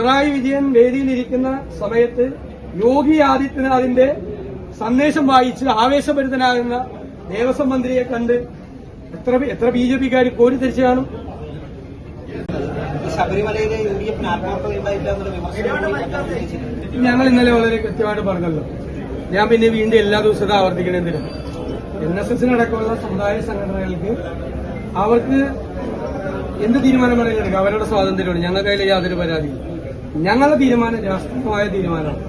പിണറായി വിജയൻ വേദിയിലിരിക്കുന്ന സമയത്ത് യോഗി ആദിത്യനാഥിന്റെ സന്ദേശം വായിച്ച് ആവേശഭരിതനാകുന്ന ദേവസ്വം മന്ത്രിയെ കണ്ട് എത്ര ബിജെപിക്കാർ കോരിത്തിരിച്ചു കാണും. ശബരിമലയിലെ UDF ഞങ്ങൾ ഇന്നലെ വളരെ കൃത്യമായിട്ട് പറഞ്ഞല്ലോ. ഞാൻ പിന്നെ വീണ്ടും എല്ലാ ദിവസവും ആവർത്തിക്കണെന്തിനും NSSനടക്കമുള്ള സമുദായ സംഘടനകൾക്ക് അവർക്ക് എന്ത് തീരുമാനം വേണമെങ്കിലും എടുക്കാം. അവരുടെ സ്വാതന്ത്ര്യമാണ്. ഞങ്ങൾക്ക് അതിൽ യാതൊരു പരാതിയും. ഞങ്ങളുടെ തീരുമാനം രാഷ്ട്രീയമായ തീരുമാനമാണ്.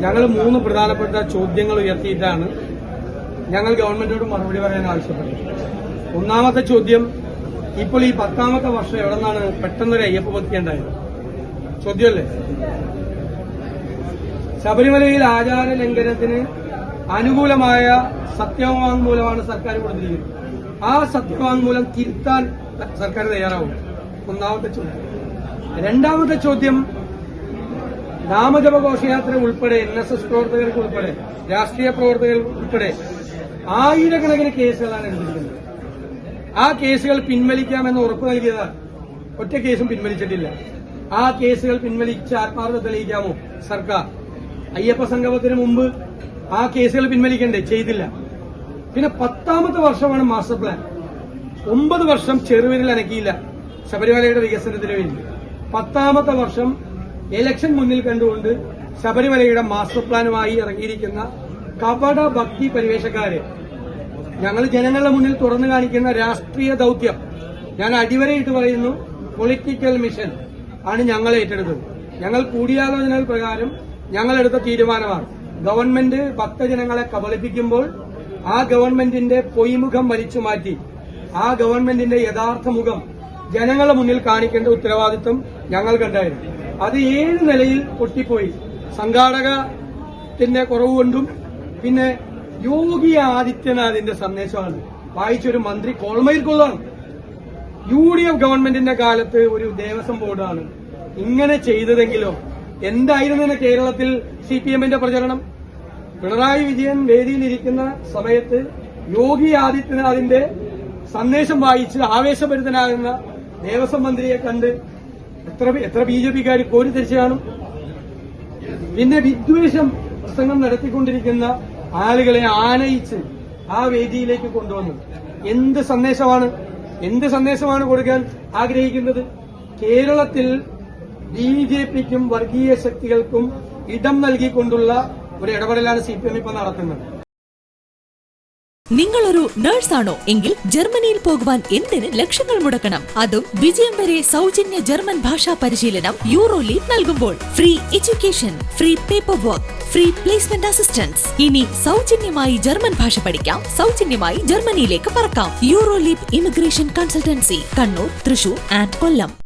ഞങ്ങൾ 3 പ്രധാനപ്പെട്ട ചോദ്യങ്ങൾ ഉയർത്തിയിട്ടാണ് ഞങ്ങൾ ഗവൺമെന്റിനോട് മറുപടി പറയാൻ ആവശ്യപ്പെട്ടത്. ഒന്നാമത്തെ ചോദ്യം, ഇപ്പോൾ ഈ 10ാമത്തെ വർഷം എവിടെ നിന്നാണ് പെട്ടെന്നൊരു അയ്യപ്പ ഭക്തി ഉണ്ടായത്? ചോദ്യമല്ലേ? ശബരിമലയിൽ ആചാര ലംഘനത്തിന് അനുകൂലമായ സത്യവാങ്മൂലമാണ് സർക്കാർ കൊടുത്തിരിക്കുന്നത്. ആ സത്യവാങ്മൂലം തിരുത്താൻ സർക്കാർ തയ്യാറാവും. ഒന്നാമത്തെ ചോദ്യം. രണ്ടാമത്തെ ചോദ്യം, നാമജപ ഘോഷയാത്ര ഉൾപ്പെടെ NSS പ്രവർത്തകർക്ക് ഉൾപ്പെടെ രാഷ്ട്രീയ പ്രവർത്തകർ ഉൾപ്പെടെ ആയിരക്കണക്കിന് കേസുകളാണ് എടുത്തിരിക്കുന്നത്. ആ കേസുകൾ പിൻവലിക്കാമെന്ന് ഉറപ്പ് നൽകിയതാണ്. ഒറ്റ കേസും പിൻവലിച്ചിട്ടില്ല. ആ കേസുകൾ പിൻവലിച്ച് ആത്മാർത്ഥത തെളിയിക്കാമോ സർക്കാർ? അയ്യപ്പ സംഗമത്തിന് മുമ്പ് ആ കേസുകൾ പിൻവലിക്കണ്ടേ? ചെയ്തില്ല. പിന്നെ 10ാമത്തെ വർഷമാണ് മാസ്റ്റർ പ്ലാൻ. 9 വർഷം ചെറുവിരൽ അനക്കിയില്ല ശബരിമലയുടെ വികസനത്തിന് വേണ്ടി. 10ാമത്തെ വർഷം ഇലക്ഷൻ മുന്നിൽ കണ്ടുകൊണ്ട് ശബരിമലയുടെ മാസ്റ്റർ പ്ലാനുമായി ഇറങ്ങിയിരിക്കുന്ന കപട ഭക്തി പരിവേഷക്കാരെ ഞങ്ങൾ ജനങ്ങളുടെ മുന്നിൽ തുറന്നു കാണിക്കുന്ന രാഷ്ട്രീയ ദൌത്യം, ഞാൻ അടിവരയിട്ട് പറയുന്നു, പൊളിറ്റിക്കൽ മിഷൻ ആണ് ഞങ്ങൾ ഏറ്റെടുത്തത്. ഞങ്ങൾ കൂടിയാലോചനകൾ പ്രകാരം ഞങ്ങളെടുത്ത തീരുമാനമാണ്. ഗവൺമെന്റ് ഭക്തജനങ്ങളെ കബളിപ്പിക്കുമ്പോൾ ആ ഗവൺമെന്റിന്റെ പൊയ്മുഖം വലിച്ചു മാറ്റി ആ ഗവൺമെന്റിന്റെ യഥാർത്ഥ മുഖം ജനങ്ങളുടെ മുന്നിൽ കാണിക്കേണ്ട ഉത്തരവാദിത്വം ഞങ്ങൾക്കുണ്ടായിരുന്നു. അത് 7 നിലയിൽ പൊട്ടിപ്പോയി. സംഘാടകത്തിന്റെ കുറവുകൊണ്ടും പിന്നെ യോഗി ആദിത്യനാഥിന്റെ സന്ദേശമാണ് വായിച്ചൊരു മന്ത്രി കോൾമയിൽ കൊള്ളാണ്. UDF ഗവൺമെന്റിന്റെ കാലത്ത് ഒരു ദേവസ്വം ബോർഡാണ് ഇങ്ങനെ ചെയ്തതെങ്കിലോ എന്തായിരുന്നു കേരളത്തിൽ CPMന്റെ പ്രചരണം? പിണറായി വിജയൻ വേദിയിലിരിക്കുന്ന സമയത്ത് യോഗി ആദിത്യനാഥിന്റെ സന്ദേശം വായിച്ച് ആവേശഭരിതനാകുന്ന ദേവസ്വം മന്ത്രിയെ കണ്ട് എത്ര ബിജെപിക്കാർ കോരിത്തിരിച്ചു കാണും. പിന്നെ വിദ്വേഷം പ്രസംഗം നടത്തിക്കൊണ്ടിരിക്കുന്ന ആളുകളെ ആനയിച്ച് ആ വേദിയിലേക്ക് കൊണ്ടുവന്നു. എന്ത് സന്ദേശമാണ് കൊടുക്കാൻ ആഗ്രഹിക്കുന്നത്? കേരളത്തിൽ BJPക്കും വർഗീയ ശക്തികൾക്കും ഇടം നൽകിക്കൊണ്ടുള്ള ഒരു ഇടപെടലാണ് CPM ഇപ്പോൾ നടത്തുന്നത്. നിങ്ങളൊരു നഴ്സാണോ എങ്കിൽ ജർമ്മനിയിൽ പോകുവാൻ എന്തിന് ലക്ഷങ്ങൾ മുടക്കണം? അതും വിജയം വരെ സൗജന്യ ജർമ്മൻ ഭാഷാ പരിശീലനം യൂറോലീപ് നൽകുമ്പോൾ. Free education, free paper work, free placement assistance. ഇനി സൗജന്യമായി ജർമ്മൻ ഭാഷ പഠിക്കാം, സൗജന്യമായി ജർമ്മനിയിലേക്ക് പറക്കാം. യൂറോലീപ് immigration consultancy, Kannur, Thrissur and Kollam.